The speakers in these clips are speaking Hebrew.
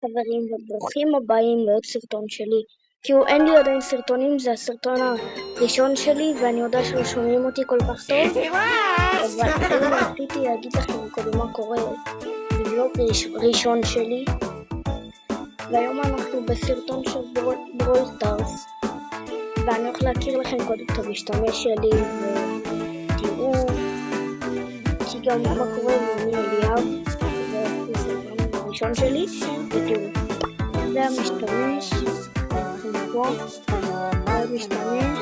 חברים וברוכים הבאים לעוד סרטון שלי. תראו, אין לי עדיין סרטונים, זה הסרטון הראשון שלי ואני יודע שלא שומעים אותי כל כך טוב, אבל היום רציתי להגיד לכם קודם מה קורה בבלוג ראשון שלי, והיום אנחנו בסרטון של ברול סטארס ואני הולך להכיר לכם קודם את המשתמש שלי ותראו כי גם מה קורה ואני אליאב הראשון שלי, ותראו, זה המשתמש, פה, זה המשתמש,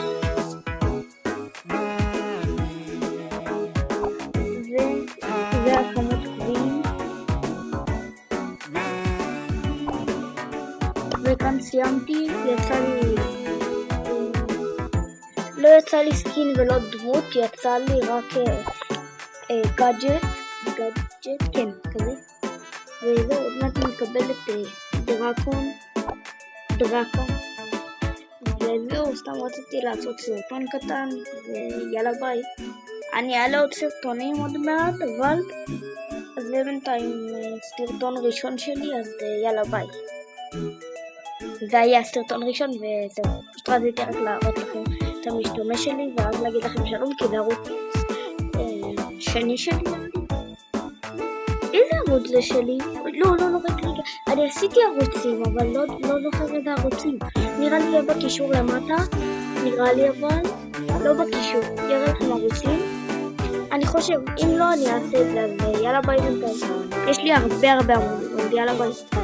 וזה הכמות קבועים, וכאן סיימתי, לא יצא לי סקין ולא דמות, יצא לי רק גאדג'ט, כן, כזה. וזהו, עוד מעט נקבל את דרקה, וזהו, סתם רציתי לעשות סרטון קטן, ויאללה ביי. אני אעלה עוד סרטונים עוד מעט, אבל אז זה בינתיים סרטון ראשון שלי, אז יאללה ביי. זה היה הסרטון ראשון וזהו, פשוט רציתי רק להראות לכם את המשתמש שלי, ואז להגיד לכם שלום, כי זה ערוץ שני שלי. איזה ערוץ זה שלי? לא, רגע, אני עשיתי ערוצים, אבל לא זוכר איזה ערוצים. נראה לי יהיה בקישור למטה, אבל לא בקישור, יראה לכם ערוצים. אני חושב, אם לא אני אעשה את זה, אז יאללה ביי בינתיים. יש לי הרבה עמודים, יאללה ביי.